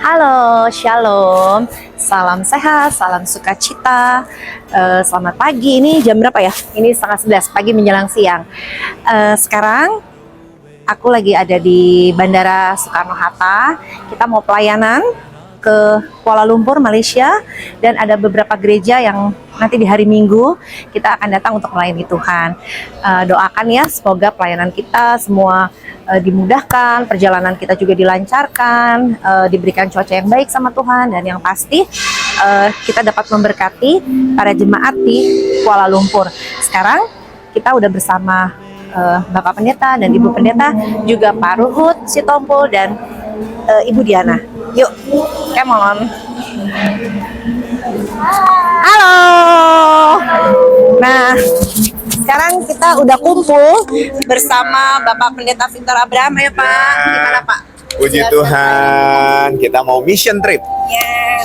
Halo, shalom, salam sehat, salam sukacita. Selamat pagi. Ini jam berapa ya? Ini setengah 11 pagi menjelang siang. Sekarang aku lagi ada di Bandara Soekarno-Hatta. Kita mau pelayanan ke Kuala Lumpur, Malaysia, dan ada beberapa gereja yang nanti di hari Minggu kita akan datang untuk melayani Tuhan. Doakan ya, semoga pelayanan kita semua dimudahkan, perjalanan kita juga dilancarkan, diberikan cuaca yang baik sama Tuhan, dan yang pasti kita dapat memberkati para jemaat di Kuala Lumpur. Sekarang kita udah bersama Bapak Pendeta dan Ibu Pendeta, juga Pak Ruhut Sitompul dan Ibu Diana. Yuk, come on. Halo. Nah, sekarang kita udah kumpul bersama Bapak Pendeta Victor Abraham ya Pak. Gimana Pak? Puji Tuhan, kita mau mission trip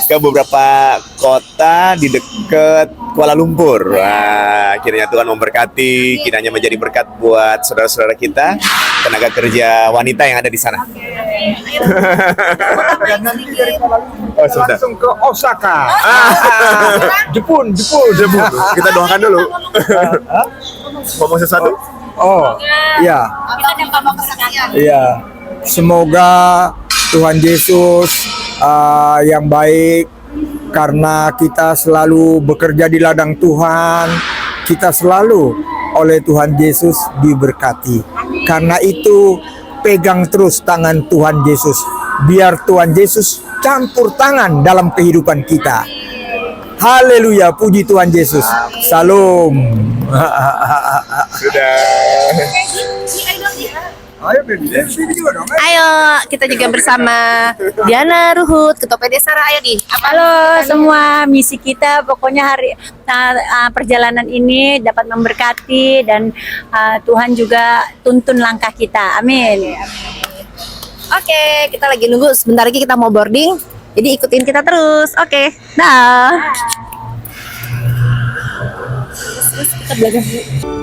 ke beberapa kota di dekat Kuala Lumpur. Wah, kiranya Tuhan memberkati, kiranya menjadi berkat buat saudara-saudara kita, tenaga kerja wanita yang ada di sana. Oh, langsung ke Osaka. Jepun. Kita doakan dulu. Ngomong sesuatu? Oh, iya. Iya. Semoga Tuhan Yesus yang baik, karena kita selalu bekerja di ladang Tuhan, kita selalu oleh Tuhan Yesus diberkati. Karena itu pegang terus tangan Tuhan Yesus, biar Tuhan Yesus campur tangan dalam kehidupan kita. Haleluya, puji Tuhan Yesus. Salam. Sudah. Ayo, kita juga bersama Diana Ruhut, Ketua PD Sara. Ayo di. Halo semua, misi kita pokoknya perjalanan ini dapat memberkati dan Tuhan juga tuntun langkah kita. Amin. Oke, kita lagi nunggu. Sebentar lagi kita mau boarding. Jadi ikutin kita terus. Oke, dah. Terus kita belajar dulu.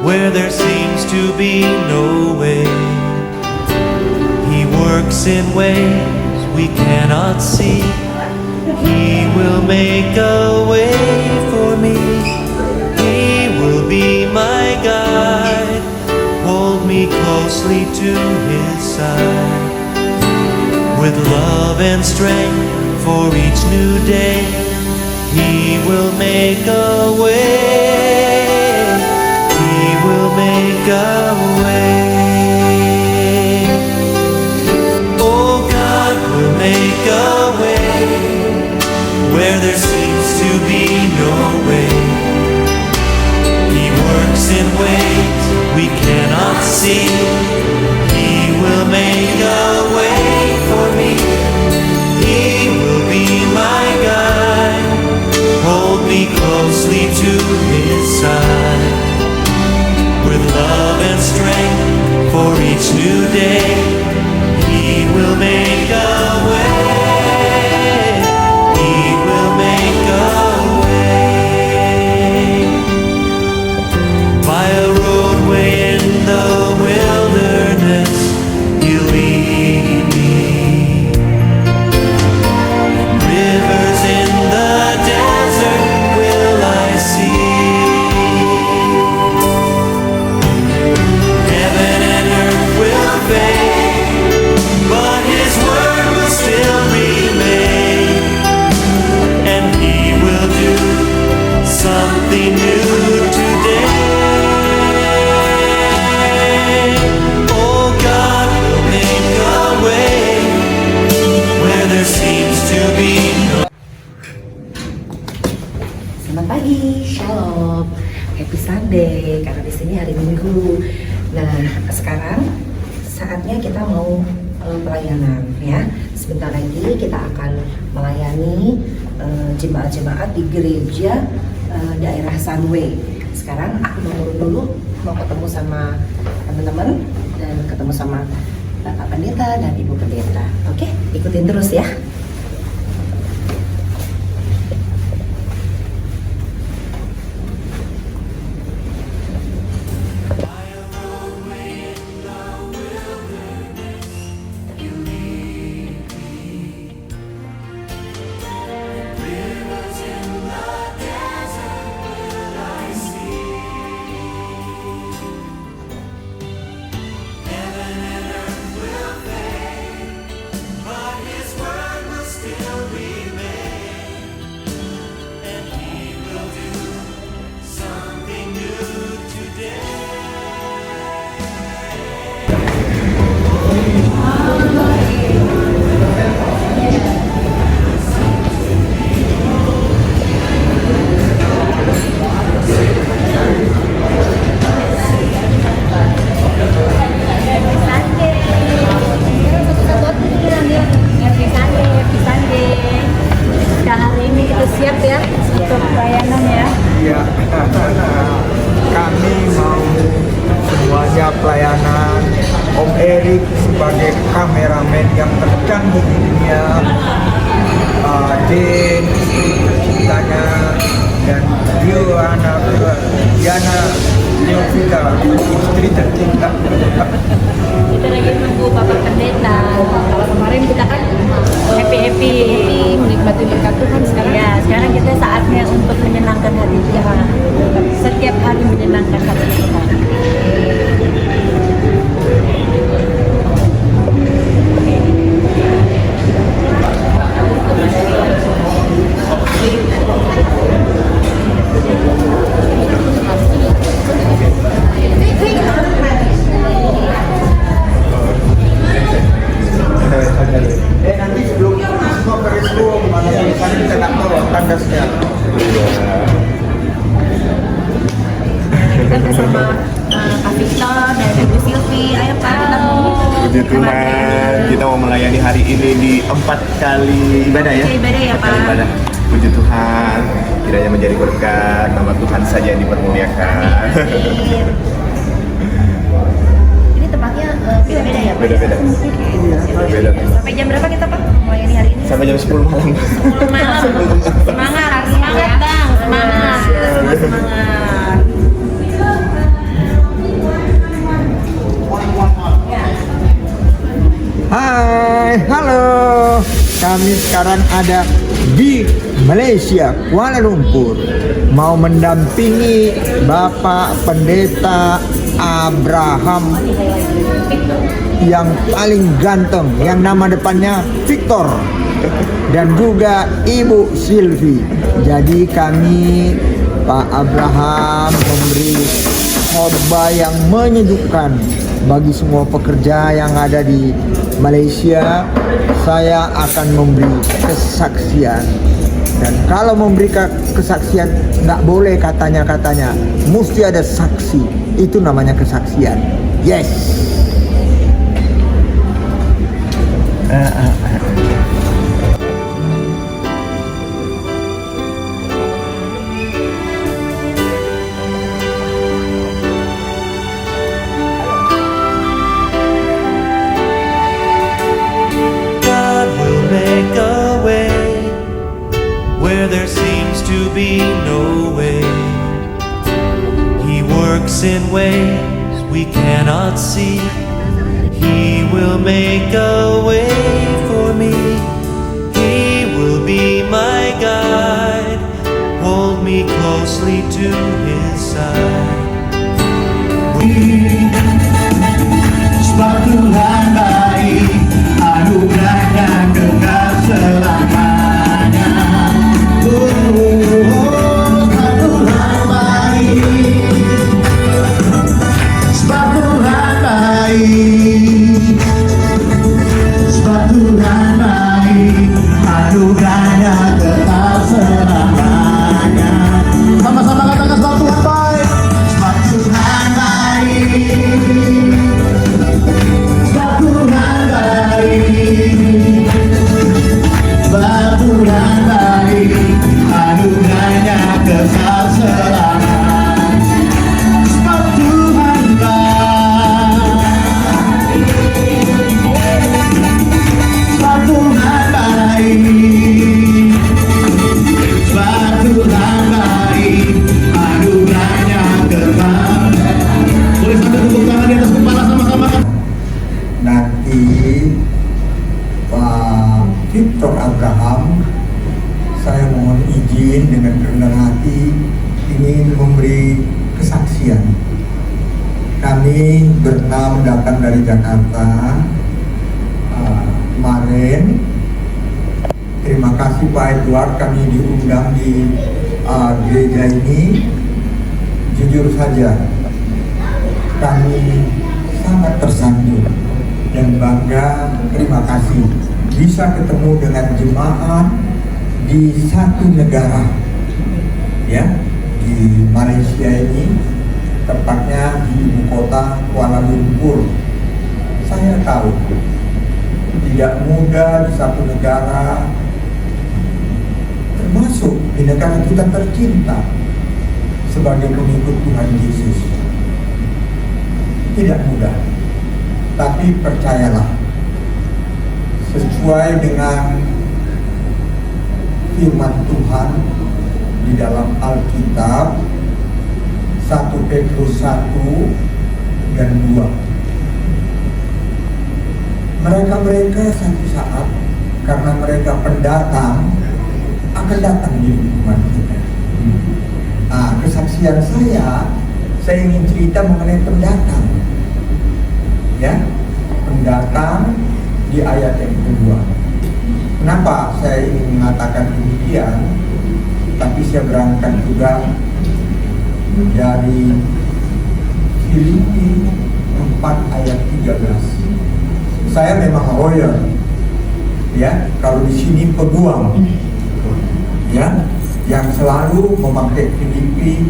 Where there seems to be no way, He works in ways we cannot see. He will make a way for me. He will be my guide, hold me closely to His side. With love and strength for each new day, He will make a way. Will make a way. Oh, God will make a way where there seems to be no way. He works in ways we cannot see. He will make a way for me. He will be my guide, hold me closely to His side. With love and strength for each new day, He will make a way. He will make a way. By a roadway in the wilderness, He'll lead me. Rivers in the desert will I see. Something new today. Oh, God will make a way where there seems to be no. Selamat pagi, shalom, happy Sunday. Karena di sini hari Minggu. Nah, sekarang saatnya kita mau pelayanan ya. Sebentar lagi kita akan melayani jemaat-jemaat di gereja daerah Sunway. Sekarang aku mau dulu mau ketemu sama teman-teman dan ketemu sama Bapak Pendeta dan Ibu Pendeta. Oke, ikutin terus ya. Siap ya untuk pelayanan ya. Iya. Kami mau semuanya pelayanan. Om Erik sebagai kameramen yang tercanggih di dunia, Jen cintanya, dan Diana Neofita istri tercinta. Kita lagi nunggu Bapak Pendeta. Kalau kemarin kita kan happy menikmati berkat Tuhan, sekarang ya sekarang kita saatnya untuk menyenangkan hati Tuhan. Setiap hari menyenangkan hati Tuhan. Nanti sebelum semua ke restroom, kita nggak tahu tandasnya. Kita bersama Kak Victor dan Ibu Silvi. Ayo Pak, kita mau Puji Tuhan, kita mau melayani hari ini di 4 kali ibadah ya. Ibadah ya, 4 kali Pak. ibadah. Puji Tuhan, kiranya menjadi berkat, nama Tuhan saja yang dipermuliakan. Ini tempatnya beda-beda ya Pak? Beda-beda. Beda. Sampai jam berapa kita Pak melayani hari ini? Sampai jam 10 malam. Malam. Semangat Bang, semangat. Semangat. Hai, halo. Kami sekarang ada di Malaysia, Kuala Lumpur. Mau mendampingi Bapak Pendeta Abraham yang paling ganteng, yang nama depannya Victor, dan juga Ibu Silvi. Jadi kami, Pak Abraham, memberi khotbah yang menyejukkan bagi semua pekerja yang ada di Malaysia. Saya akan memberi kesaksian, dan kalau memberi kesaksian nggak boleh katanya, mesti ada saksi. Itu namanya kesaksian. Yes. God will make a way where there seems to be no way. He works in ways we cannot see. He will make a way for me. He will be my guide. Hold me closely to his side. Sebab Tuhan baik, anugerahnya kekal selamanya. Sebab Tuhan baik, sebab Tuhan baik, sebab Tuhan baik, anugerahnya kekal selamanya. Sama-sama katakan sebab izin dengan kerendahan hati ingin memberi kesaksian. Kami berenam datang dari Jakarta kemarin. Terima kasih Pak Edward, kami diundang di gereja ini. Jujur saja, kami sangat tersanjung dan bangga. Terima kasih bisa ketemu dengan jemaat di satu negara, ya, di Malaysia ini, tepatnya di ibu kota Kuala Lumpur. Saya tahu tidak mudah di satu negara, termasuk di negara kita tercinta sebagai pengikut Tuhan Yesus. Tidak mudah, tapi percayalah, sesuai dengan firman Tuhan di dalam Alkitab 1 Petrus 1 dan 2. Mereka satu saat, karena mereka pendatang, akan datang di lingkungan kita. Kesaksian saya ingin cerita mengenai pendatang, ya, pendatang di ayat yang kedua. Kenapa saya ingin mengatakan demikian? Tapi saya berangkat juga dari Filipi 4 ayat 13. Saya memang lawyer, ya, kalau di sini peguam, ya, yang selalu memakai Filipi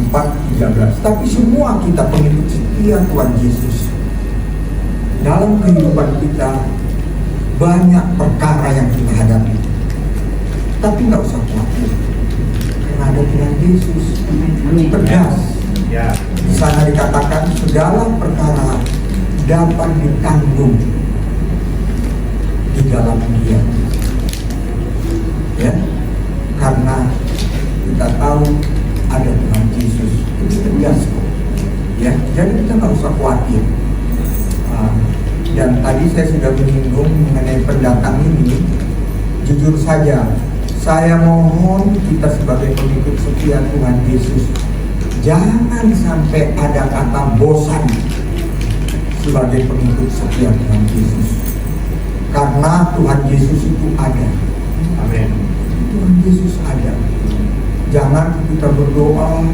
4:13. Tapi semua kita pengikut setia Tuhan Yesus. Dalam kehidupan kita banyak perkara yang kita hadapi, tapi nggak usah khawatir, karena ada Tuhan Yesus. Tegas. Di sana dikatakan segala perkara dapat ditanggung di dalam Dia, ya, karena kita tahu ada Tuhan Yesus. Itu tegas kok, ya. Jadi kita nggak usah khawatir. Dan tadi saya sudah menyinggung mengenai pendatang ini. Jujur saja, saya mohon kita sebagai pengikut setia Tuhan Yesus, jangan sampai ada kata bosan sebagai pengikut setia Tuhan Yesus, karena Tuhan Yesus itu ada. Amin. Tuhan Yesus ada. Jangan kita berdoa,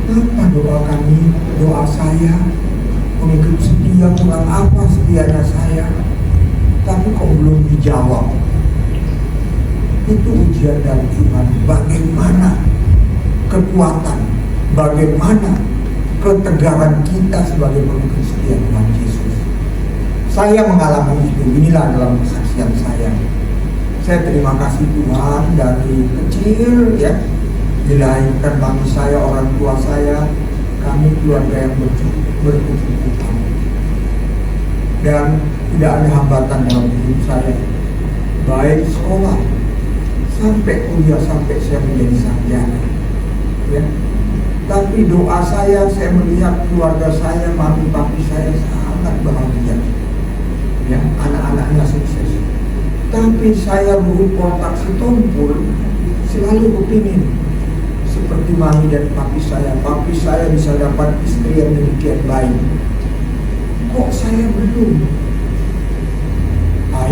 apa doa kami, doa saya, pengikut setia kurang apa setianya saya, tapi kok belum dijawab. Itu ujian dari Tuhan. Bagaimana kekuatan, bagaimana ketegaran kita sebagai pengikut setia Tuhan Yesus. Saya mengalami itu. Inilah dalam kesaksian saya. Saya terima kasih Tuhan, dari kecil, ya, dilahirkan bagi saya, orang tua saya, kami keluarga yang berkecukupan, dan tidak ada hambatan dalam hidup saya, baik sekolah sampai kuliah, sampai saya menjadi sarjana, ya. Tapi doa saya melihat keluarga saya, mami papi saya sangat bahagia, ya, anak-anaknya sukses. Tapi saya berupa otak setompul, selalu kepingin seperti mami dan papi saya bisa dapat istri yang demikian baik. Kok saya belum?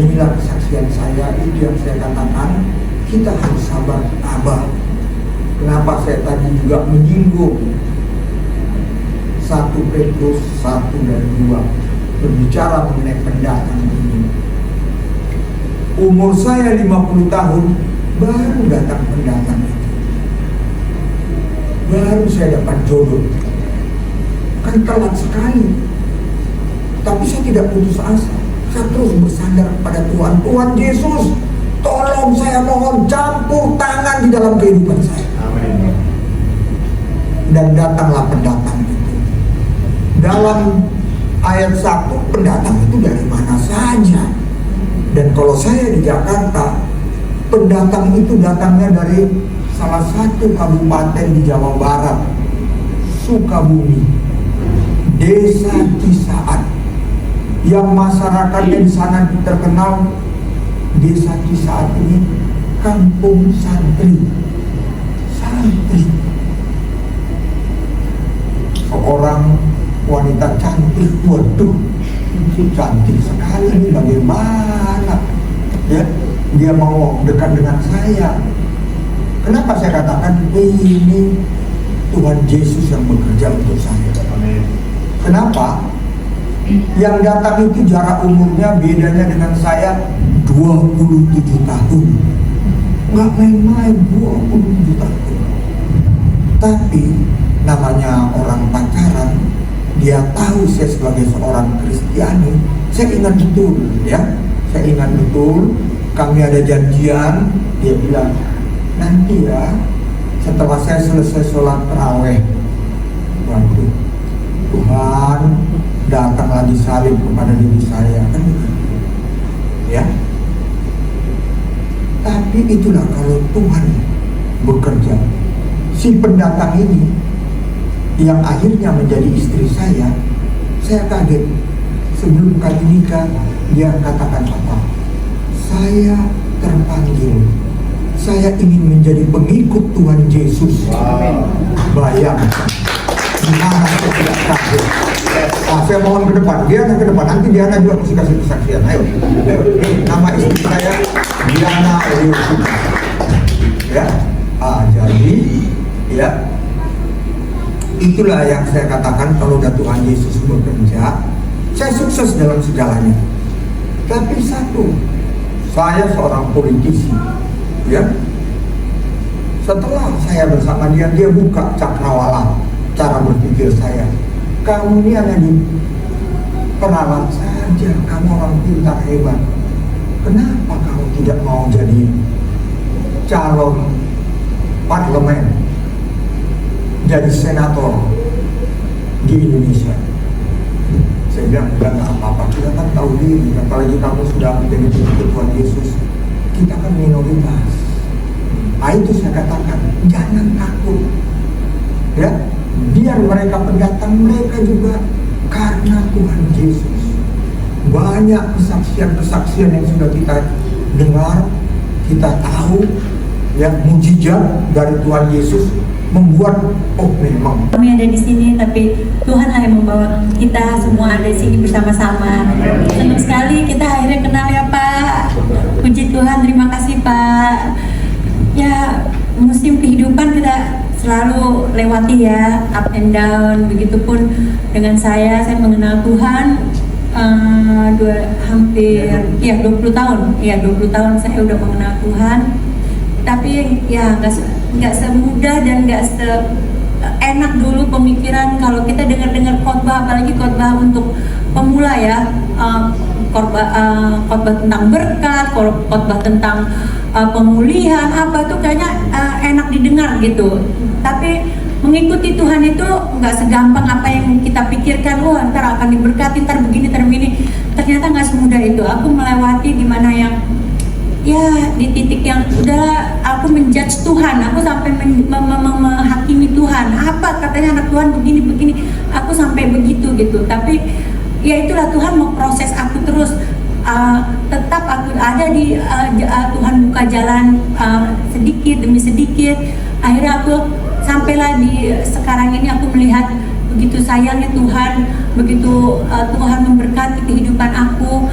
Inilah kesaksian saya. Itu yang saya katakan, kita harus sabar, tabah. Kenapa saya tadi juga menyinggung 1 Petrus 1 dan 2 berbicara mengenai pendatang ini. Umur saya 50 tahun baru datang pendatang itu. Baru saya dapat jodoh. Kan telat sekali. Tapi saya tidak putus asa. Saya terus bersandar kepada Tuhan. Tuhan Yesus, tolong, saya mohon, campur tangan di dalam kehidupan saya. Amin. Dan datanglah pendatang itu. Dalam ayat 1, pendatang itu dari mana saja. Dan kalau saya di Jakarta, pendatang itu datangnya dari salah satu kabupaten di Jawa Barat, Sukabumi, Desa Cisaat, yang masyarakatnya di sana terkenal. Desa Cisaat ini kampung santri. Seorang wanita cantik, waduh, cantik sekali ini, bagaimana ya dia mau dekat dengan saya. Kenapa saya katakan ini Tuhan Yesus yang bekerja untuk saya? Kenapa? Yang datang itu jarak umurnya bedanya dengan saya 27 tahun. Nggak main-main, 27 tahun. Tapi namanya orang pacaran, dia tahu saya sebagai seorang Kristiani. Saya ingat betul ya, saya ingat betul kami ada janjian. Dia bilang, nanti ya setelah saya selesai sholat taraweh, waduh, Tuhan datang lagi salib kepada diri saya, kan ya. Tapi itulah kalau Tuhan bekerja. Si pendatang ini yang akhirnya menjadi istri saya kaget. Sebelum kami nikah, dia katakan apa? Saya terpanggil, saya ingin menjadi pengikut Tuhan Yesus. Bayangkan, gimana saya tidak kaget. Saya mohon ke depan, Diana ke depan, nanti Diana juga mesti kasih kesaksian. Ayo. Nama istri saya Diana Eliusin. Ya, jadi ya, itulah yang saya katakan kalau udah Tuhan Yesus bekerja, saya sukses dalam segalanya. Tapi satu, saya seorang politisi, ya. Setelah saya bersama dia buka cakrawala cara berpikir saya. Kamu ini hanya di peralat saja, kamu orang pintar hebat. Kenapa kamu tidak mau jadi calon parlemen, jadi senator di Indonesia? Saya bilang, enggak apa-apa, kita kan tahu diri, apalagi kamu sudah menjadi pengikut Tuhan Yesus, kita kan minoritas. Nah itu saya katakan, jangan takut, ya, biar mereka pendatang, mereka juga karena Tuhan Yesus. Banyak kesaksian-kesaksian yang sudah kita dengar, kita tahu, ya, mujizat dari Tuhan Yesus membuat, oh memang Kami ada di sini, tapi Tuhanlah yang membawa kita semua ada di sini bersama-sama. Senang sekali kita akhirnya kenal ya Pak. Puji Tuhan, terima kasih Pak. Ya, musim kehidupan kita selalu lewati ya, up and down. Begitupun dengan saya mengenal Tuhan hampir 20 tahun. Ya, 20 tahun saya udah mengenal Tuhan. Tapi ya nggak semudah dan nggak seenak dulu pemikiran kalau kita dengar khotbah, apalagi khotbah untuk pemula ya, khotbah tentang berkat, khotbah tentang pemulihan, apa tuh kayaknya enak didengar gitu. Tapi mengikuti Tuhan itu nggak segampang apa yang kita pikirkan. Oh, ntar akan diberkati, ntar begini, ntar begini. Ternyata nggak semudah itu. Aku melewati di mana yang ya di titik yang udahlah aku menjudge Tuhan, aku sampai menghakimi Tuhan. Apa katanya anak Tuhan begini, aku sampai begitu gitu. Tapi ya itulah Tuhan mau proses aku terus. Tetap aku ada di Tuhan buka jalan sedikit demi sedikit. Akhirnya aku sampailah di sekarang ini, aku melihat begitu sayangnya Tuhan, begitu Tuhan memberkati kehidupan aku.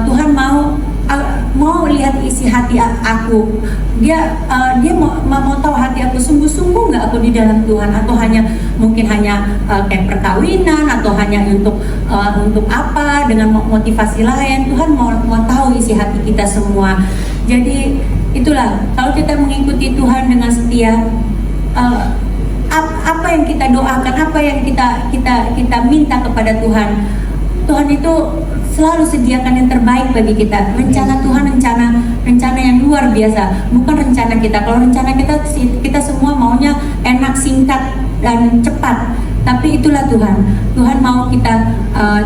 Tuhan mau lihat isi hati aku. Dia mau tahu hati aku sungguh-sungguh nggak aku di dalam Tuhan, atau mungkin hanya kayak perkawinan, atau hanya untuk apa dengan motivasi lain. Tuhan mau tahu isi hati kita semua. Jadi itulah, kalau kita mengikuti Tuhan dengan setia, apa yang kita doakan, apa yang kita minta kepada Tuhan, Tuhan itu selalu sediakan yang terbaik bagi kita. Rencana Tuhan rencana yang luar biasa, bukan rencana kita. Kalau rencana kita semua maunya enak, singkat dan cepat. Tapi itulah Tuhan mau kita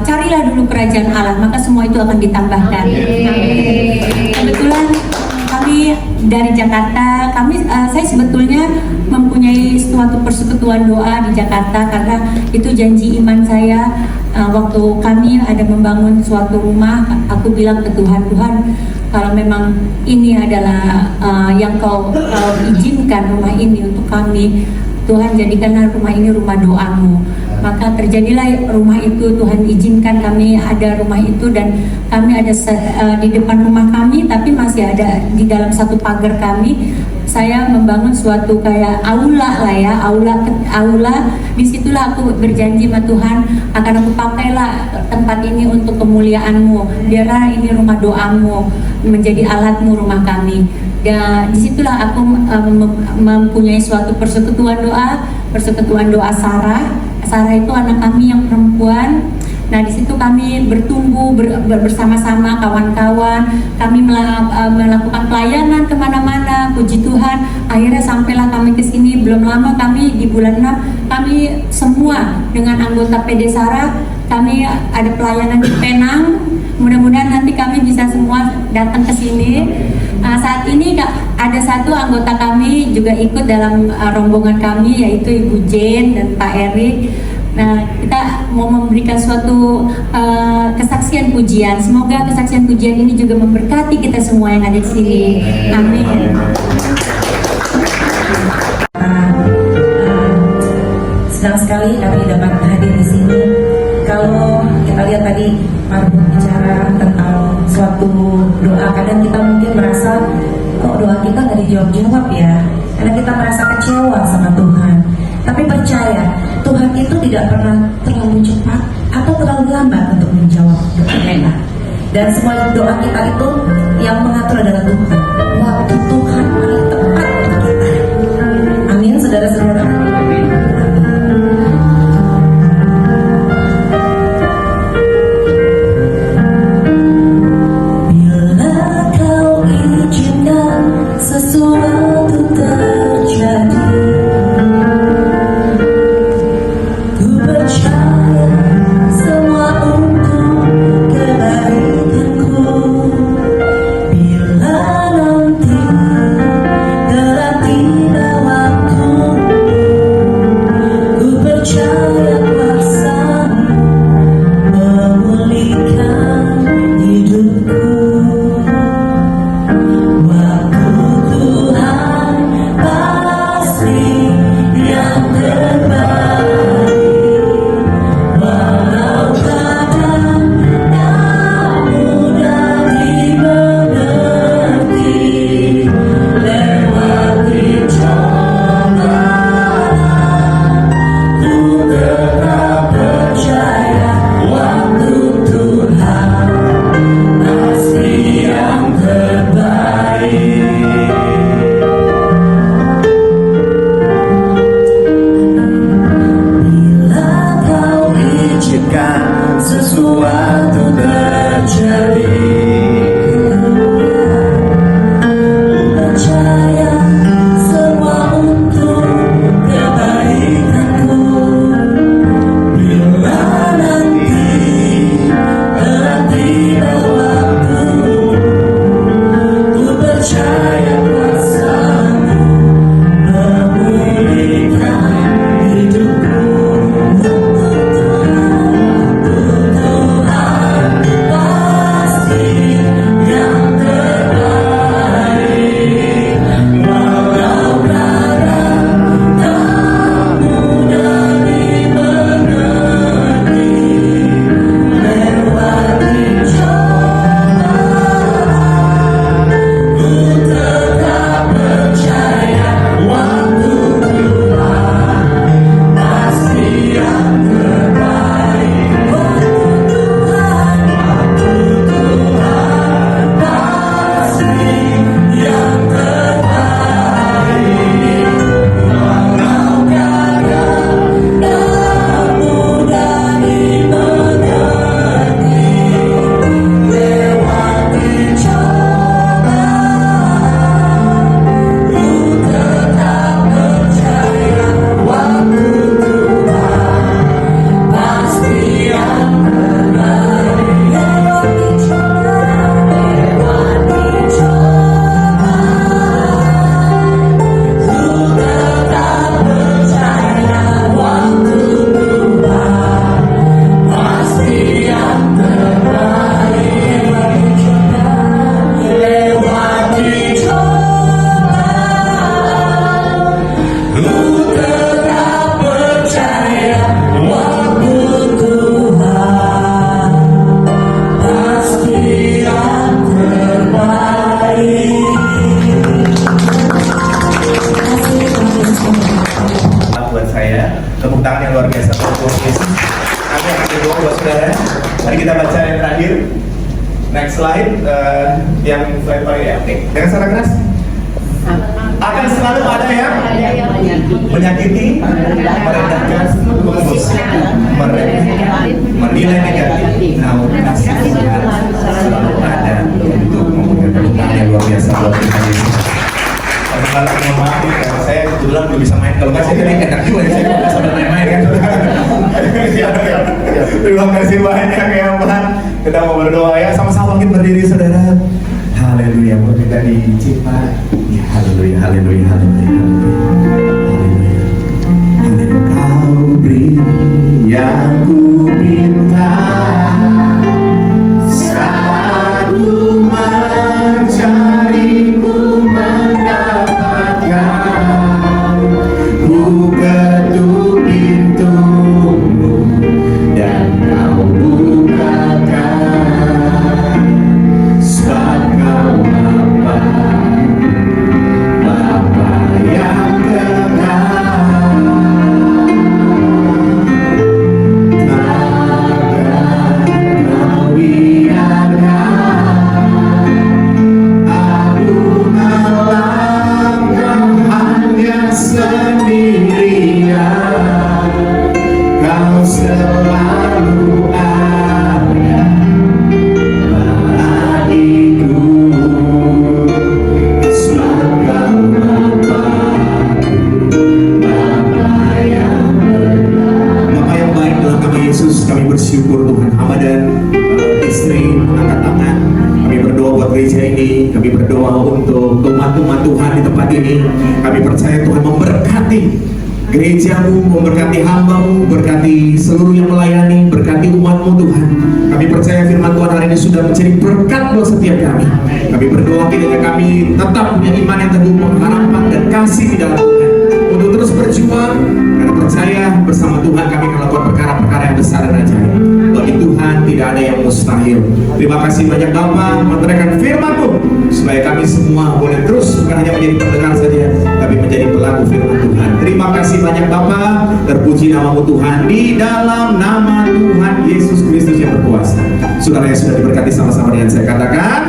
carilah dulu kerajaan Allah, maka semua itu akan ditambahkan. Kebetulan kami dari Jakarta, saya sebetulnya mempunyai suatu persekutuan doa di Jakarta, karena itu janji iman saya. Waktu kami ada membangun suatu rumah, aku bilang ke Tuhan, kalau memang ini adalah yang kau izinkan rumah ini untuk kami, Tuhan jadikanlah rumah ini rumah doamu. Maka terjadilah rumah itu, Tuhan izinkan kami ada rumah itu, dan kami ada di depan rumah kami, tapi masih ada di dalam satu pagar kami. Saya membangun suatu kayak aula lah ya, aula. Disitulah aku berjanji sama Tuhan, akan aku pakailah tempat ini untuk kemuliaan-Mu. Biarlah ini rumah doamu, menjadi alatmu rumah kami. Dan disitulah aku mempunyai suatu persekutuan doa Sarah. Sarah itu anak kami yang perempuan. Nah, di situ kami bertumbuh bersama-sama kawan-kawan. Kami melakukan pelayanan kemana-mana. Puji Tuhan, akhirnya sampailah kami ke sini. Belum lama kami di bulan 6, kami semua dengan anggota PD Sarah, kami ada pelayanan di Penang. Mudah-mudahan nanti kami bisa semua datang ke sini. Saat ini ada satu anggota kami juga ikut dalam rombongan kami, yaitu Ibu Jane dan Pak Erik. Nah, kita mau memberikan suatu kesaksian pujian. Semoga kesaksian pujian ini juga memberkati kita semua yang ada di sini. Amin. Senang sekali kami dapat hadir di sini. Kalau kita lihat tadi Pak bicara tentang suatu doa, kadang kita mungkin merasa kok doa kita nggak dijawab-jawab ya, karena kita merasa kecewa sama Tuhan. Tapi percaya, Tuhan itu tidak pernah terlalu cepat atau terlalu lambat untuk menjawab doa kita. Dan semua doa kita itu yang mengatur adalah Tuhan. Waktu Tuhan paling tepat untuk kita. Amin, saudara-saudara. Sesuatu terjadi, ku percaya semua untuk kebaikanku. Bila nanti telah tiba waktu, ku percaya kuasa-Mu memulihkan hidupku. Sesuatu terjadi, percaya semua untuk kebaikanku. Bila nanti telah tiba waktu, ku percaya kuasa-Mu memulihkan hidupku. Ku slide yang slide paling ya. Oke, dengan suara keras. Akan selalu ada yang menyakiti, merendahkan, menilai negatif. Namun kasih Tuhan selalu ada untuk memberikan tepuk yang luar biasa buat kita Yesus. Kalau mohon maaf ya, saya kebetulan belum bisa main. Kalau nggak saya jadi enak juga ya, saya nggak sambil main-main kan. Terima kasih banyak ya Pak. Kita mau berdoa ya, sama-sama bangkit berdiri saudara. Haleluya, buat kita dicipta. Ya, haleluya, haleluya, haleluya, haleluya. Kau beri yang ku minta, saat ku mencari ku mendapatkan. Ku ketuk pintumu dan kau bukakan. Sebab kau Bapa yang kekal, takkan kau biarkan aku melangkah hanya sendirian. Kau selalu ada bagiku. Yesus, kami bersyukur Tuhan, hamba dan istri angkat tangan. Kami berdoa buat gereja ini, kami berdoa untuk umat-umat Tuhan di tempat ini. Kami percaya Tuhan memberkati gerejamu, memberkati hambamu, berkati seluruh yang melayani, berkati umatmu Tuhan. Kami percaya firman Tuhan hari ini sudah menjadi berkat buat setiap kami. Kami berdoa kiranya kami tetap punya iman yang teguh, pengharapan dan kasih di dalam Tuhan, untuk terus berjuang karena percaya bersama Tuhan kami melakukan perkara-perkara yang besar dan ajaib. Bagi Tuhan tidak ada yang mustahil. Terima kasih banyak Bapa, menerangkan firman-Mu supaya kami semua boleh terus bukan hanya menjadi pendengar saja, tapi menjadi pelaku firman Tuhan. Terima kasih banyak Bapa, terpuji nama-Mu Tuhan, di dalam nama Tuhan Yesus Kristus yang berkuasa. Saudara yang sudah diberkati sama-sama dengan saya katakan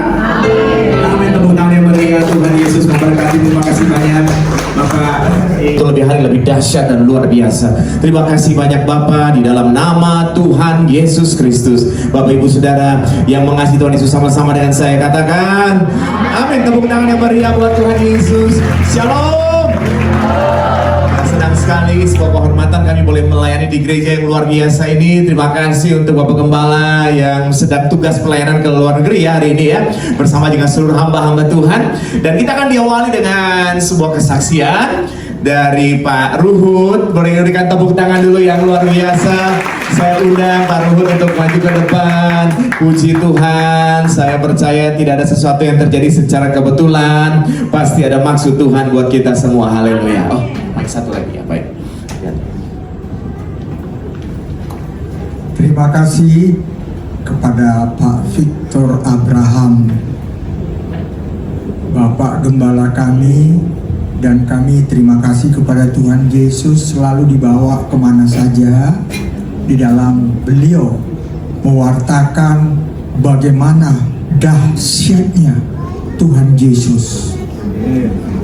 amin. Tepuk tangan yang meriah. Tuhan Yesus memberkati. Terima kasih banyak Bapak. Itu lebih hari lebih dahsyat dan luar biasa. Terima kasih banyak Bapak, di dalam nama Tuhan Yesus Kristus. Bapak Ibu Saudara yang mengasihi Tuhan Yesus, sama-sama dengan saya katakan amin. Tepuk tangan yang meriah buat Tuhan Yesus. Shalom. Senang sekali, sebuah kehormatan kami boleh melayani di gereja yang luar biasa ini. Terima kasih untuk Bapak Gembala yang sedang tugas pelayanan ke luar negeri ya hari ini ya, bersama dengan seluruh hamba-hamba Tuhan. Dan kita akan diawali dengan sebuah kesaksian dari Pak Ruhut. Berikan tepuk tangan dulu yang luar biasa. Saya undang Pak Ruhut untuk maju ke depan. Puji Tuhan, saya percaya tidak ada sesuatu yang terjadi secara kebetulan. Pasti ada maksud Tuhan buat kita semua. Haleluya. Oh, satu lagi ya, baik. Terima kasih kepada Pak Victor Abraham, Bapak Gembala kami, dan kami terima kasih kepada Tuhan Yesus selalu dibawa kemana saja di dalam beliau mewartakan bagaimana dahsyatnya Tuhan Yesus.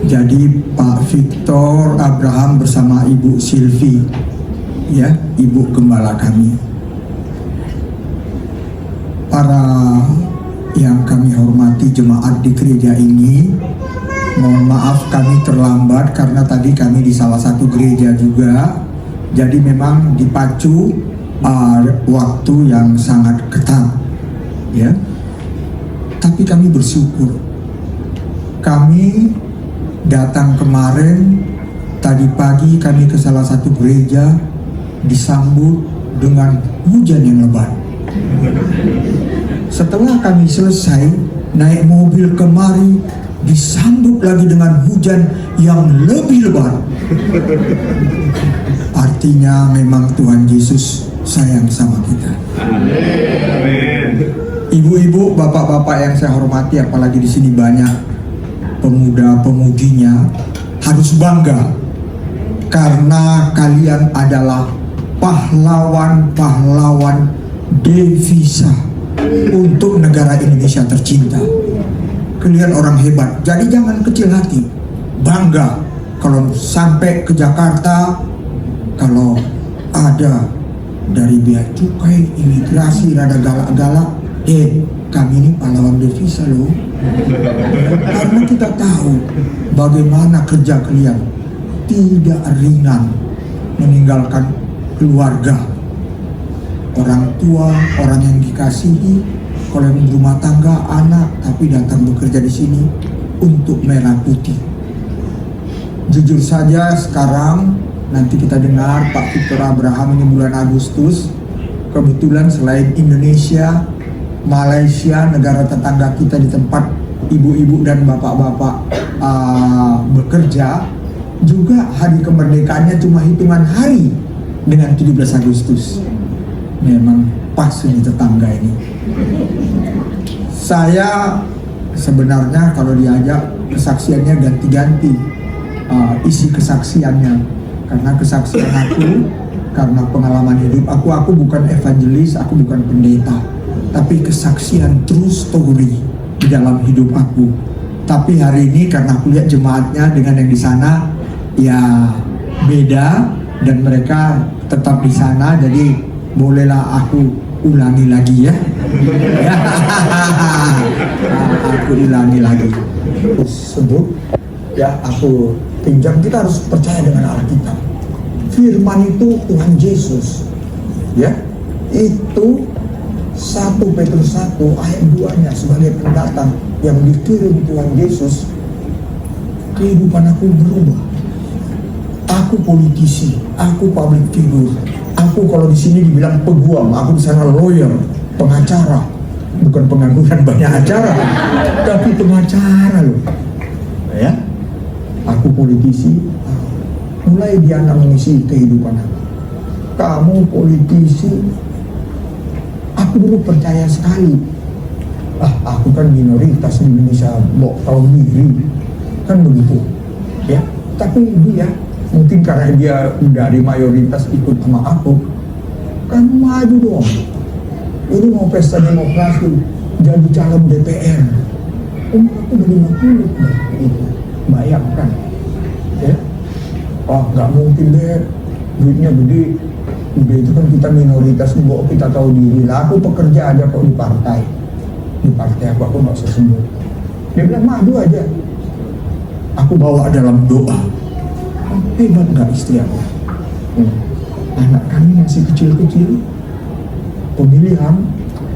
Jadi Pak Victor Abraham bersama Ibu Silvi, ya, Ibu Gembala kami. Para yang kami hormati jemaat di gereja ini, mohon maaf kami terlambat karena tadi kami di salah satu gereja juga. Jadi memang dipacu waktu yang sangat ketat, ya. Tapi kami bersyukur. Kami datang kemarin, tadi pagi kami ke salah satu gereja, disambut dengan hujan yang lebat. Setelah kami selesai naik mobil kemari, disambut lagi dengan hujan yang lebih lebat. Artinya memang Tuhan Yesus sayang sama kita. Amin. Ibu-ibu, bapak-bapak yang saya hormati, apalagi di sini banyak pemuda-pemudinya, harus bangga karena kalian adalah pahlawan-pahlawan devisa untuk negara Indonesia tercinta. Kalian orang hebat, jadi jangan kecil hati. Bangga kalau sampai ke Jakarta, kalau ada dari bea cukai, imigrasi, rada galak-galak, kami ini pahlawan devisa loh. Karena kita tahu bagaimana kerja kalian tidak ringan meninggalkan keluarga, orang tua, orang yang dikasihi, kalau yang berumah tangga, anak, tapi datang bekerja di sini untuk merah putih. Jujur saja sekarang nanti kita dengar Pak Victor Abraham ini bulan Agustus, kebetulan selain Indonesia, Malaysia, negara tetangga kita di tempat ibu-ibu dan bapak-bapak bekerja, juga hari kemerdekaannya cuma hitungan hari dengan 17 Agustus. Memang pas ini tetangga ini. Saya sebenarnya kalau diajak kesaksiannya ganti-ganti isi kesaksiannya, karena kesaksian aku, karena pengalaman hidup aku bukan evangelis, aku bukan pendeta, tapi kesaksian true story di dalam hidup aku. Tapi hari ini karena aku lihat jemaatnya dengan yang di sana ya beda, dan mereka tetap di sana, jadi bolehlah aku ulangi lagi ya. Aku ulangi lagi. Sebut ya, aku pinjam. Kita harus percaya dengan Alkitab. Firman itu Tuhan Yesus. Ya, itu 1 Petrus 1 ayat 2-nya sebagai pendatang yang dikirim Tuhan Yesus. Kehidupan aku berubah. Aku politisi, aku public figure. Aku kalau di sini dibilang peguam, aku di sana lawyer, pengacara. Bukan pengangguran banyak acara, tapi pengacara loh. Ya, aku politisi. Mulai dia mengisi kehidupan aku. Kamu politisi. Aku dulu percaya sekali. Aku kan minoritas di Indonesia, tahu diri, kan begitu. Ya, tapi dia mungkin karena dia dari mayoritas ikut sama aku, kan maju dong. Ini mau pesta demokrasi, jadi calon DPR. Umur aku udah 50 itu, bayangkan. Ya, nggak mungkin deh, duitnya gede. Udah itu kan kita minoritas, kita tahu diri lah. Aku pekerja aja kok di partai aku nggak usah sembuh. Dia bilang maju aja. Aku bawa dalam doa. Hebat nggak istri aku? Anak kami masih kecil-kecil. Pemilihan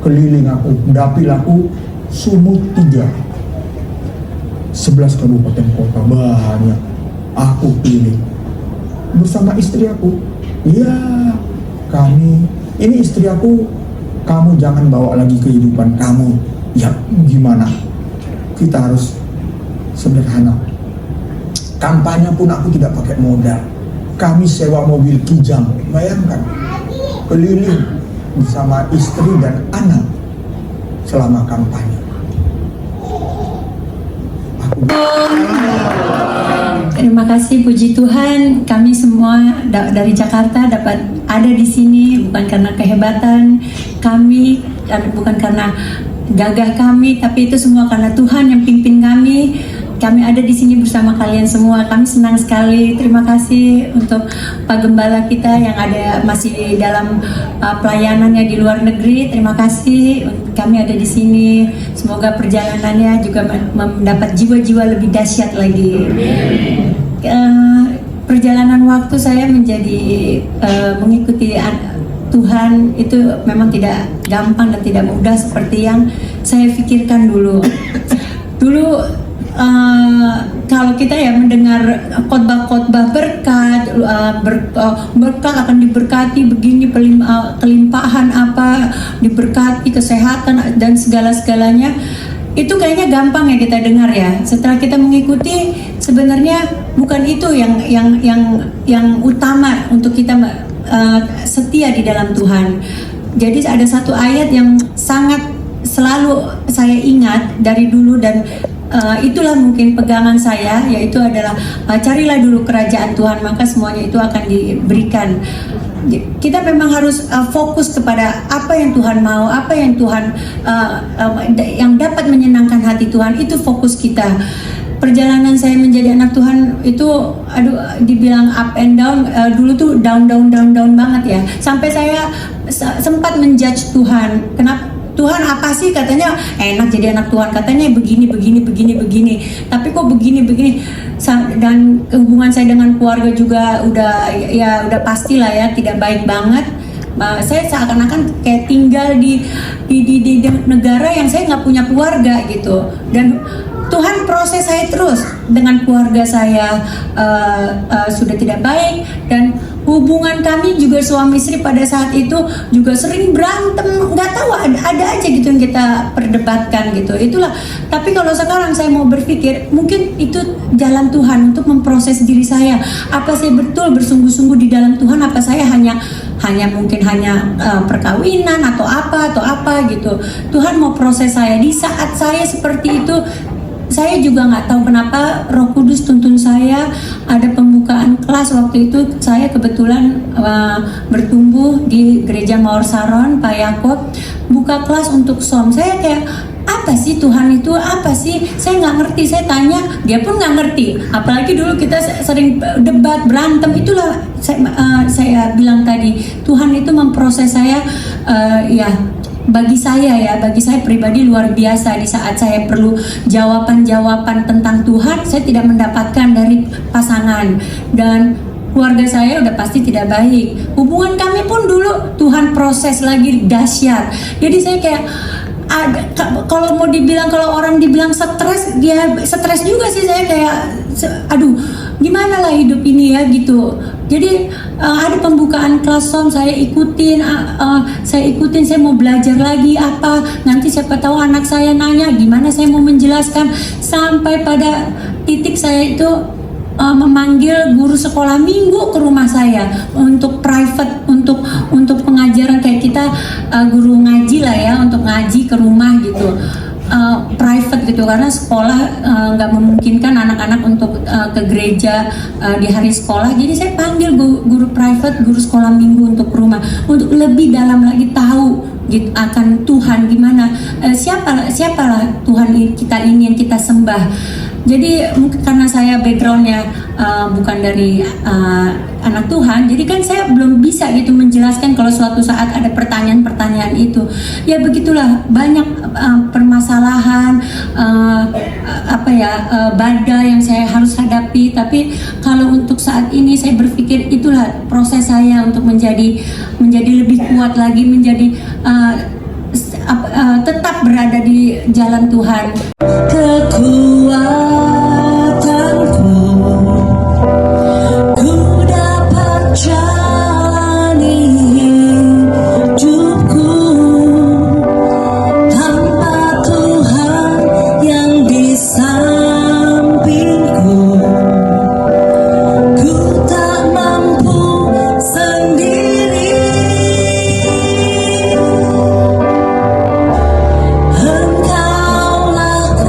keliling aku, dapil aku sumut 3, 11 kabupaten kota, banyak. Aku pilih bersama istri aku. Ya, kami, ini istri aku, kamu jangan bawa lagi kehidupan kamu. Ya, gimana? Kita harus sederhana. Kampanye pun aku tidak pakai modal. Kami sewa mobil Kijang, bayangkan, keliling bersama istri dan anak selama kampanye. Terima kasih, puji Tuhan, kami semua dari Jakarta dapat ada di sini bukan karena kehebatan kami, bukan karena gagah kami, tapi itu semua karena Tuhan yang pimpin kami. Kami ada di sini bersama kalian semua. Kami senang sekali. Terima kasih untuk Pak Gembala kita yang ada masih dalam pelayanannya di luar negeri. Terima kasih. Kami ada di sini. Semoga perjalanannya juga mendapat jiwa-jiwa lebih dahsyat lagi. Perjalanan waktu saya menjadi mengikuti Tuhan itu memang tidak gampang dan tidak mudah seperti yang saya pikirkan dulu. Kalau kita ya mendengar khotbah-khotbah berkat, berkat akan diberkati begini, kelimpahan apa, diberkati kesehatan dan segala-segalanya, itu kayaknya gampang ya kita dengar ya. Setelah kita mengikuti, sebenarnya bukan itu yang utama untuk kita setia di dalam Tuhan. Jadi ada satu ayat yang sangat selalu saya ingat dari dulu dan itulah mungkin pegangan saya, yaitu adalah carilah dulu kerajaan Tuhan, maka semuanya itu akan diberikan. kita memang harus fokus kepada apa yang Tuhan mau, apa yang Tuhan yang dapat menyenangkan hati Tuhan, itu fokus kita. Perjalanan saya menjadi anak Tuhan itu, aduh, dibilang up and down, dulu tuh down banget ya. Sampai saya sempat menjudge Tuhan. Kenapa? Tuhan apa sih, katanya enak jadi anak Tuhan, katanya begini. Tapi kok begini. Dan hubungan saya dengan keluarga juga udah pastilah ya tidak baik banget. Saya seakan-akan kayak tinggal di negara yang saya nggak punya keluarga gitu. Dan Tuhan proses saya terus dengan keluarga saya sudah tidak baik, dan hubungan kami juga suami istri pada saat itu juga sering berantem, nggak tahu ada aja gitu yang kita perdebatkan gitu. Itulah. Tapi kalau sekarang saya mau berpikir, mungkin itu jalan Tuhan untuk memproses diri saya. Apa saya betul bersungguh-sungguh di dalam Tuhan? Apa saya hanya perkawinan atau apa gitu? Tuhan mau proses saya. Di saat saya seperti itu, saya juga nggak tahu kenapa Roh Kudus tuntun saya, ada pembukaan kelas waktu itu. Saya kebetulan bertumbuh di gereja Mawar Saron, Pak Yakob, buka kelas untuk som. Saya kayak, apa sih Tuhan itu, apa sih? Saya nggak ngerti. Saya tanya, dia pun nggak ngerti. Apalagi dulu kita sering debat, berantem. Itulah saya bilang tadi, Tuhan itu memproses saya, bagi saya pribadi luar biasa. Di saat saya perlu jawaban tentang Tuhan, saya tidak mendapatkan dari pasangan, dan keluarga saya udah pasti tidak baik. Hubungan kami pun dulu Tuhan proses lagi dahsyat. Jadi saya kayak, kalau orang dibilang stres, dia stres juga sih. Saya kayak, aduh, gimana lah hidup ini ya gitu. Jadi ada pembukaan kelas som, saya ikutin, saya mau belajar lagi apa. Nanti siapa tahu anak saya nanya, gimana saya mau menjelaskan. Sampai pada titik saya itu memanggil guru sekolah minggu ke rumah saya untuk private, untuk pengajaran kayak kita guru ngaji lah ya, untuk ngaji ke rumah gitu. Private gitu, karena sekolah nggak memungkinkan anak-anak untuk ke gereja di hari sekolah. Jadi saya panggil guru private, guru sekolah minggu untuk ke rumah, untuk lebih dalam lagi tahu gitu akan Tuhan, gimana, siapalah Tuhan kita ini yang kita sembah. Jadi mungkin karena saya backgroundnya bukan dari anak Tuhan, jadi kan saya belum bisa gitu menjelaskan kalau suatu saat ada pertanyaan-pertanyaan itu. Ya begitulah, banyak permasalahan, badai yang saya harus hadapi. Tapi kalau untuk saat ini saya berpikir itulah proses saya untuk menjadi lebih kuat lagi, menjadi tetap berada di jalan Tuhan. Kekuatanku, ku dapat jalani hidupku tanpa Tuhan yang di sampingku. Ku tak mampu sendiri. Engkaulah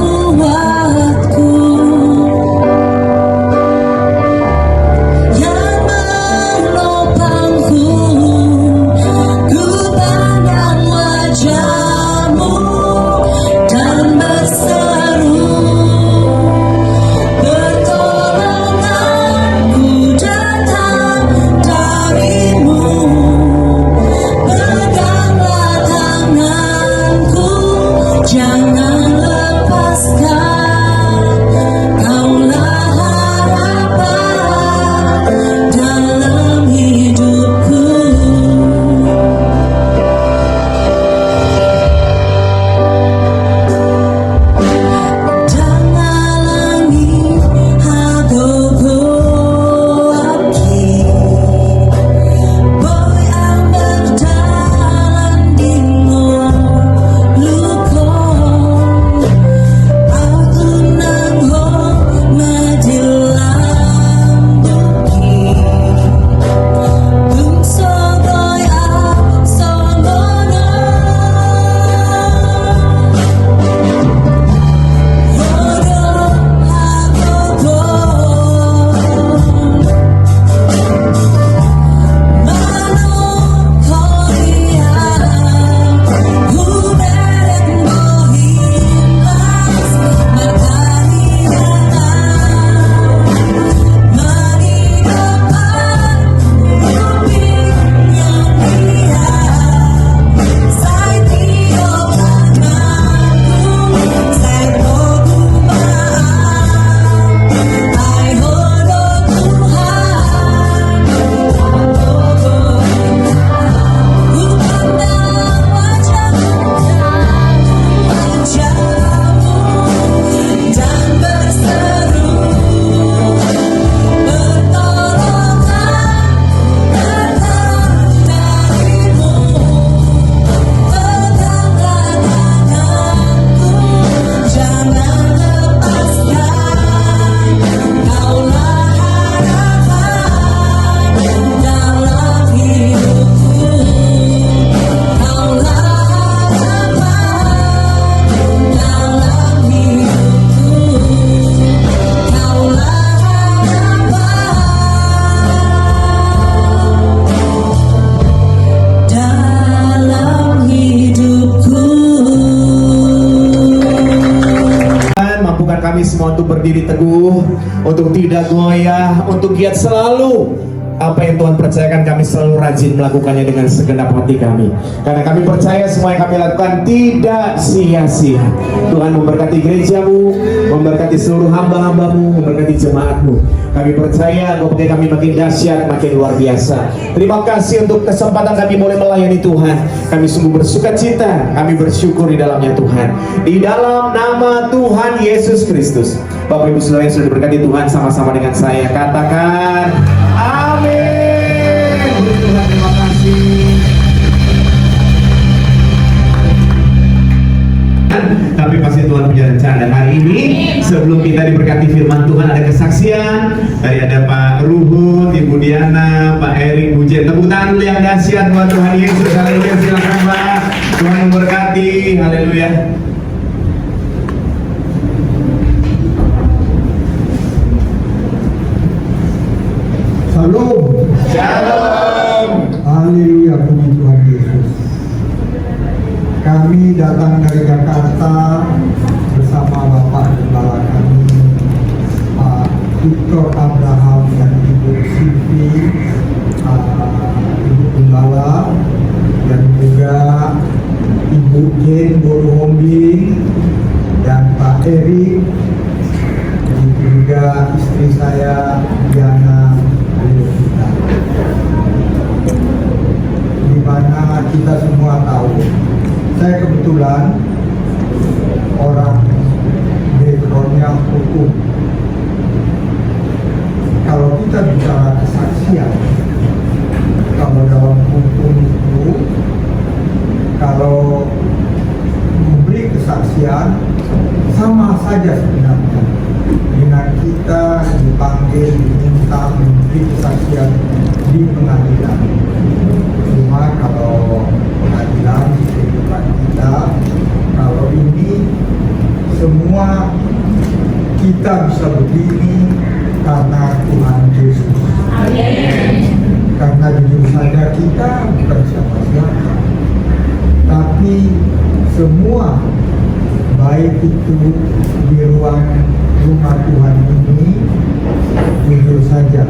berdiri teguh, untuk tidak goyah, untuk giat selalu. Apa yang Tuhan percayakan, kami selalu rajin melakukannya dengan segenap hati kami. Karena kami percaya semua yang kami lakukan tidak sia-sia. Tuhan memberkati gerejamu, memberkati seluruh hamba-hambamu, memberkati jemaatmu. Kami percaya bahwa kami makin dahsyat, makin luar biasa. Terima kasih untuk kesempatan kami boleh melayani Tuhan. Kami sungguh bersuka cita, kami bersyukur di dalamnya Tuhan. Di dalam nama Tuhan Yesus Kristus. Bapak Ibu Saudara yang sudah diberkati Tuhan, sama-sama dengan saya katakan amin. Tuhan, terima kasih. Tapi pasti Tuhan punya rencana. Hari ini sebelum kita diberkati firman Tuhan, ada kesaksian dari ada Pak Ruhut, Ibu Diana, Pak Erik, Bu Jen. Tepuk tangan dulu yang dahsyat buat Tuhan Yesus. Haleluya, silakan Pak. Tuhan memberkati. Haleluya. Shalom. Shalom. Haleluya, puji Tuhan Yesus. Kami datang dari Jakarta bersama Bapak Gembala kami, Pak Victor Abraham dan Ibu Siti, Ibu Gembala, dan juga Ibu Jen Boruhombing dan Pak Erik, begitu juga istri saya Diana Ayovita. Di mana kita semua tahu, saya kebetulan orang backgroundnya hukum. Kalau kita bicara kesaksian, kalau dalam hukum itu, kalau memberi kesaksian sama saja sebenarnya dengan kita dipanggil, diminta memberi kesaksian di pengadilan. Cuma kalau pengadilan di kehidupan kita, kalau ini semua kita bisa berdiri karena Tuhan Yesus. Karena jujur saja kita bukan siapa-siapa, tapi semua baik itu di ruang rumah Tuhan ini, jujur saja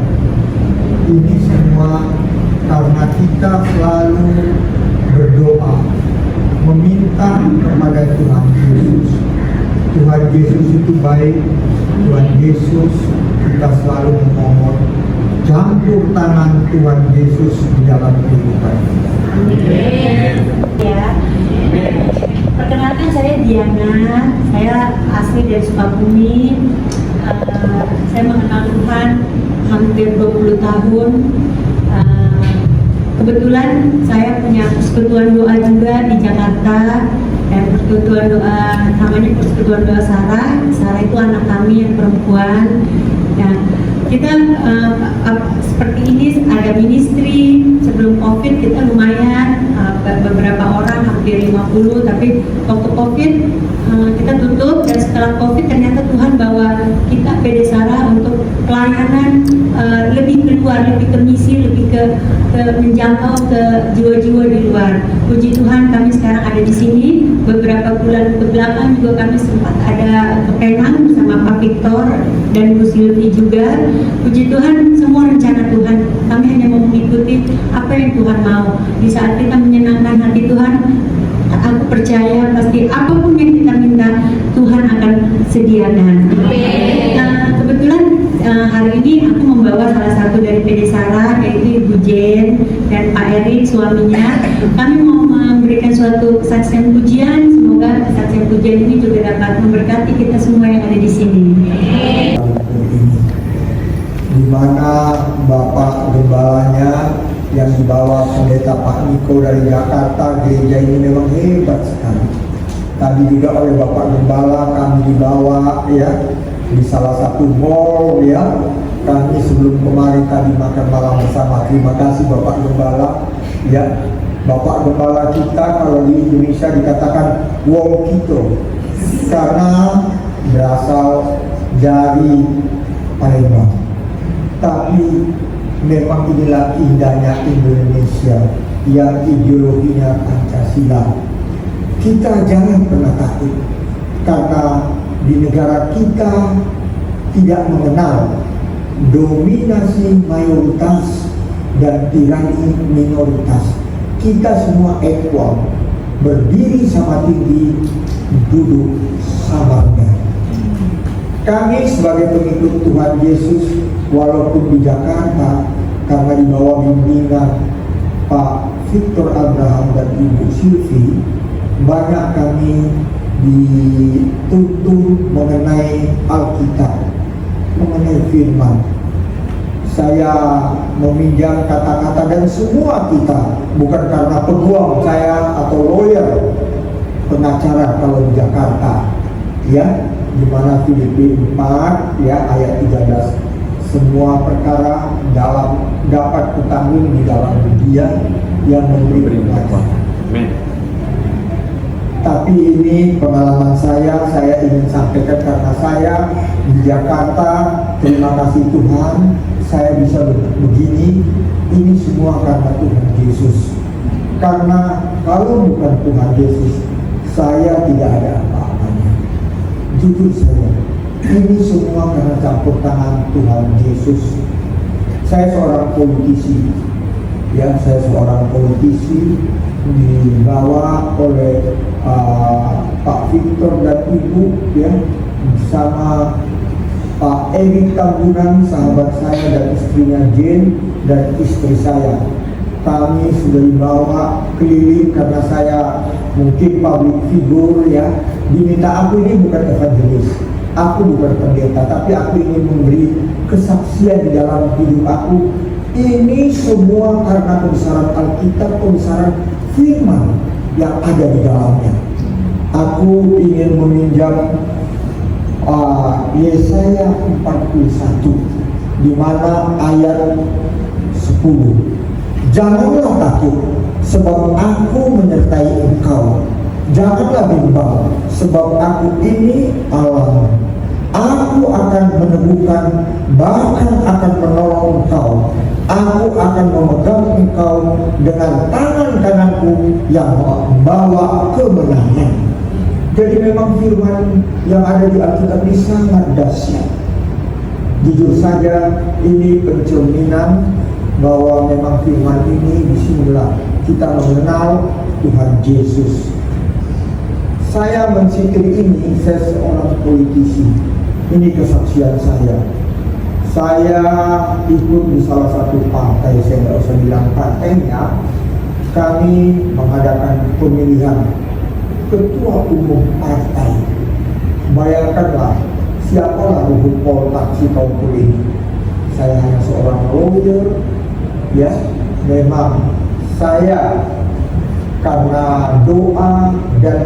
ini semua karena kita selalu berdoa meminta kepada Tuhan Yesus. Tuhan Yesus itu baik, Tuhan Yesus kita selalu memohon campur tangan Tuhan Yesus di dalam kehidupan kita. Ya. Perkenalkan, saya Diana, saya asli dari Sukabumi. Saya mengenal Tuhan hampir 20 tahun. Kebetulan saya punya persekutuan doa juga di Jakarta, dan persekutuan doa namanya persekutuan doa Sarah. Sarah itu anak kami yang perempuan. Nah, kita seperti ini ada ministry. Sebelum COVID kita lumayan beberapa orang, hampir 50, tapi waktu COVID kita tutup, dan setelah COVID ternyata Tuhan bawa kita PD Sarah untuk pelayanan lebih keluar, lebih ke misi, lebih ke menjangkau ke jiwa-jiwa di luar. Puji Tuhan kami sekarang ada di sini. Beberapa bulan ke belakang juga kami sempat ada ke Penang bersama Pak Victor dan Bu Silvi juga. Puji Tuhan, semua rencana Tuhan. Kami hanya mau mengikuti apa yang Tuhan mau. Di saat kita menyenangkan hati Tuhan, aku percaya pasti apapun yang kita minta Tuhan akan sediakan. Kebetulan hari ini aku membawa salah satu dari PD Sarah, yaitu Ibu Jen dan Pak Erik suaminya. Kami mau memberikan suatu kesaksian pujian. Semoga kesaksian pujian ini juga dapat memberkati kita semua yang ada di sini. Di mana Bapak Gembalanya yang dibawa pendeta Pak Niko dari Jakarta, gereja ini memang hebat sekali. Tadi juga oleh Bapak Gembala kami dibawa ya di salah satu mall ya. Kami sebelum kemarin tadi makan malam bersama. Terima kasih Bapak Gembala ya. Bapak Gembala kita kalau di Indonesia dikatakan wong kito karena berasal dari Palembang. Tapi memang inilah indahnya Indonesia yang ideologinya Pancasila. Kita jangan pernah takut, karena di negara kita tidak mengenal dominasi mayoritas dan tirani minoritas. Kita semua equal, berdiri sama tinggi, duduk sama rendah. Kami sebagai pengikut Tuhan Yesus, walaupun di Jakarta, karena di bawah bimbingan Pak Victor Abraham dan Ibu Sylvie, banyak kami dituntun mengenai Alkitab, mengenai firman. Saya meminjam kata-kata dan semua kita, bukan karena peguam saya atau lawyer, pengacara kalau di Jakarta, ya, di mana Filipi 4 ya ayat 13, semua perkara dapat kutanggung di dalam Dia yang memberi pengajaran. Tapi ini pengalaman saya ingin sampaikan karena saya di Jakarta, terima kasih Tuhan, saya bisa begini, ini semua karena Tuhan Yesus. Karena kalau bukan Tuhan Yesus, saya tidak ada apa-apanya. Jujur saja, ini semua karena campur tangan Tuhan Yesus. Saya seorang politisi, ya, saya seorang politisi dibawa oleh Pak Victor dan Ibu, ya, bersama Pak Erik Tambunan, sahabat saya, dan istrinya Jane dan istri saya. Kami sudah dibawa keliling karena saya mungkin public figure, ya. Diminta aku ini bukan evangelis, aku bukan pendeta, tapi aku ingin memberi kesaksian di dalam hidup aku. Ini semua karena kebesaran Alkitab, kebesaran firman yang ada di dalamnya. Aku ingin meminjam Yesaya 41, di mana ayat 10. Janganlah takut, sebab aku menyertai engkau. Janganlah bimbang, sebab aku ini Allah. Aku akan meneguhkan, bahkan akan menolong engkau. Aku akan memegang engkau dengan tangan kananku yang membawa kemenangan. Jadi memang firman yang ada di Alkitab ini sangat dahsyat. Jujur saja, ini pencerminan bahwa memang firman ini disinilah kita mengenal Tuhan Yesus. Saya mensikir ini, saya seorang politisi. Ini kesaksian saya. Saya ikut di salah satu partai, saya tidak usah bilang partainya. Kami mengadakan pemilihan ketua umum partai. Bayangkanlah, siapalah Ruhut Poltak Sitompul ini. Saya hanya seorang lawyer, ya. Memang saya karena doa dan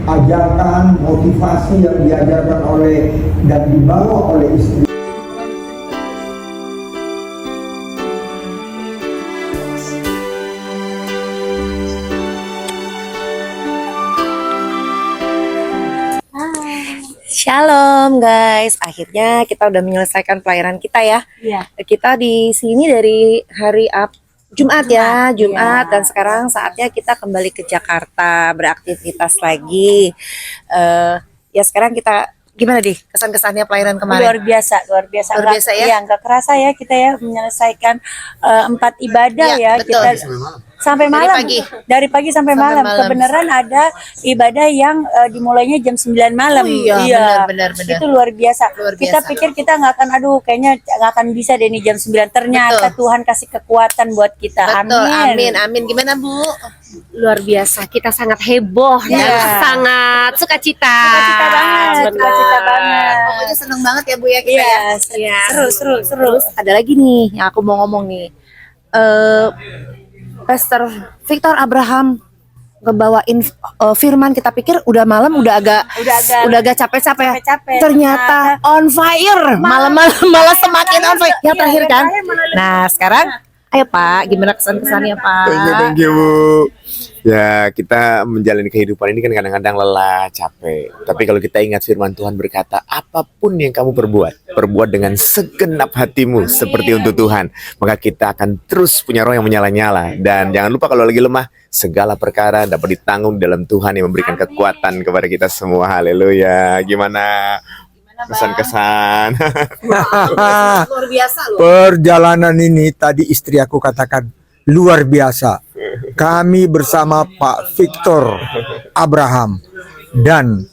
ajakan motivasi yang diajarkan oleh dan dibawa oleh istri. Shalom guys, akhirnya kita udah menyelesaikan pelayanan kita ya. Iya. Kita di sini dari hari Jumat ya, Jumat, dan sekarang saatnya kita kembali ke Jakarta beraktivitas lagi. Ya sekarang kita gimana deh kesan-kesannya pelayanan kemarin? Luar biasa, luar biasa. Luar biasa ya? Iya, nggak kerasa ya kita ya menyelesaikan 4 ibadah ya. Betul. Kita sampai malam. Dari pagi sampai malam. malam. Kebenaran ada ibadah yang dimulainya jam 9 malam. Oh iya, benar. Itu luar biasa. Luar Kita biasa. pikir kita nggak akan, kayaknya nggak akan bisa deh nih jam 9. Ternyata Betul. Tuhan kasih kekuatan buat kita. Betul, amin. Gimana Bu? Luar biasa, kita sangat heboh Iya. dan sangat sukacita. Sukacita banget, Benar. sukacita banget. Pokoknya seneng banget ya Bu ya kita Iya, ya. seru. Terus ada lagi nih yang aku mau ngomong nih. Pastor Victor Abraham ngebawain firman, kita pikir udah malam, udah agak capek-capek. Ternyata on fire. Malam-malam malah semakin on fire. Yang terakhir kan. Nah, sekarang ayo Pak, gimana kesan-kesannya Pak? Thank you Bu. Ya, kita menjalani kehidupan ini kan kadang-kadang lelah, capek. Tapi kalau kita ingat firman Tuhan berkata, apapun yang kamu perbuat dengan segenap hatimu seperti untuk Tuhan. Maka kita akan terus punya roh yang menyala-nyala. Dan jangan lupa kalau lagi lemah, segala perkara dapat ditanggung dalam Tuhan yang memberikan kekuatan kepada kita semua. Haleluya. Gimana kesan-kesan? Luar biasa loh. Perjalanan ini tadi istri aku katakan luar biasa. Kami bersama Pak Victor Abraham dan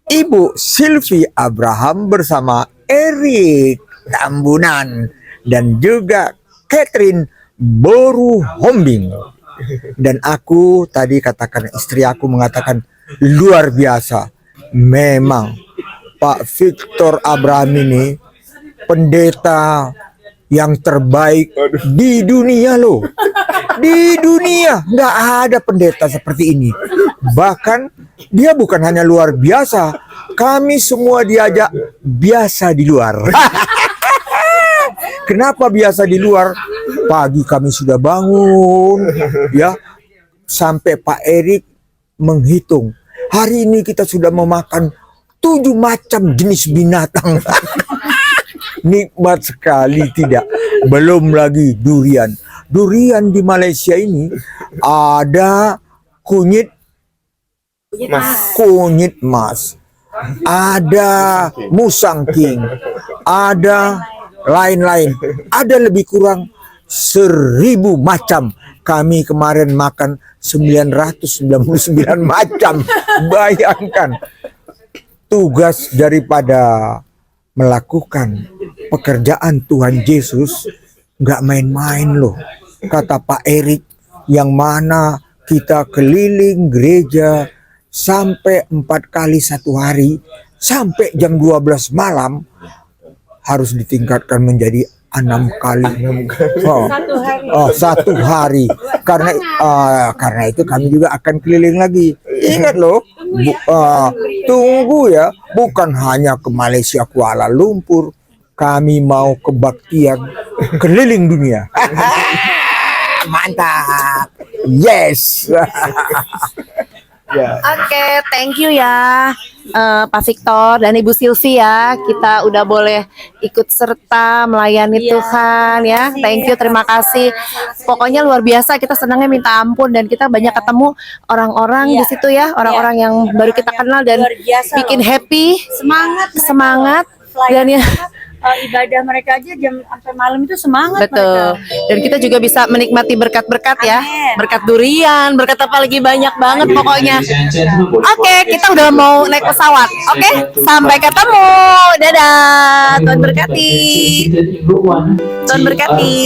Ibu Silvi Abraham bersama Erik Tambunan dan juga Catherine Boru Hombing. Dan aku tadi katakan, istri aku mengatakan luar biasa. Memang Pak Victor Abraham ini pendeta yang terbaik di dunia loh. Di dunia nggak ada pendeta seperti ini. Bahkan dia bukan hanya luar biasa, kami semua diajak biasa di luar. Kenapa biasa di luar? Pagi kami sudah bangun, ya, sampai Pak Erik menghitung. Hari ini kita sudah memakan 7 macam jenis binatang. Nikmat sekali, tidak? Belum lagi durian. Durian di Malaysia ini ada kunyit mas, ada musang king, ada lain-lain, ada lebih kurang 1000 macam. Kami kemarin makan 999 macam. Bayangkan tugas daripada melakukan pekerjaan Tuhan Yesus nggak main-main loh. Kata Pak Erik, yang mana kita keliling gereja sampai 4 kali 1 hari sampai jam 12 malam, harus ditingkatkan menjadi 6 kali. Satu hari. Karena itu kami juga akan keliling lagi. Ingat loh, tunggu ya, bukan hanya ke Malaysia Kuala Lumpur, kami mau kebaktian keliling dunia. Mantap. Yes. Oke, thank you ya Pak Victor dan Ibu Silvi ya. Kita udah boleh ikut serta melayani Tuhan ya. Thank you, terima kasih. Pokoknya luar biasa, kita senangnya minta ampun dan kita banyak ketemu orang-orang di situ ya, orang-orang yang baru kita kenal dan bikin happy, semangat dan ya Ibadah mereka aja jam sampai malam itu semangat. betul. mereka. Dan kita juga bisa menikmati berkat-berkat ya. Berkat durian, berkat apa lagi banyak banget pokoknya. Oke, kita udah mau naik pesawat. Oke, sampai ketemu. Dadah. Tuhan berkati. Tuhan berkati.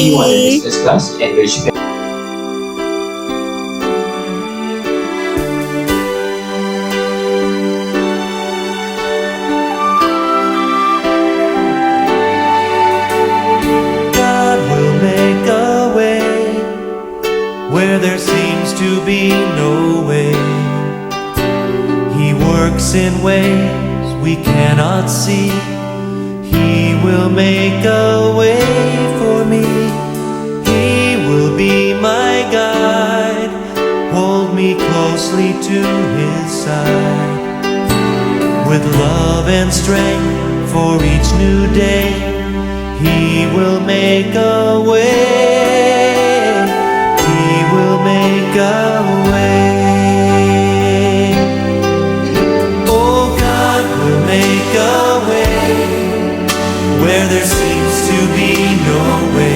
God will make a way where there seems to be no way. He works in ways we cannot see. He will make a way for me. He will be my guide, hold me closely to his side. With love and strength for each new day, he will make a way. He will make a way. Oh, God will make a way where there seems to be no way.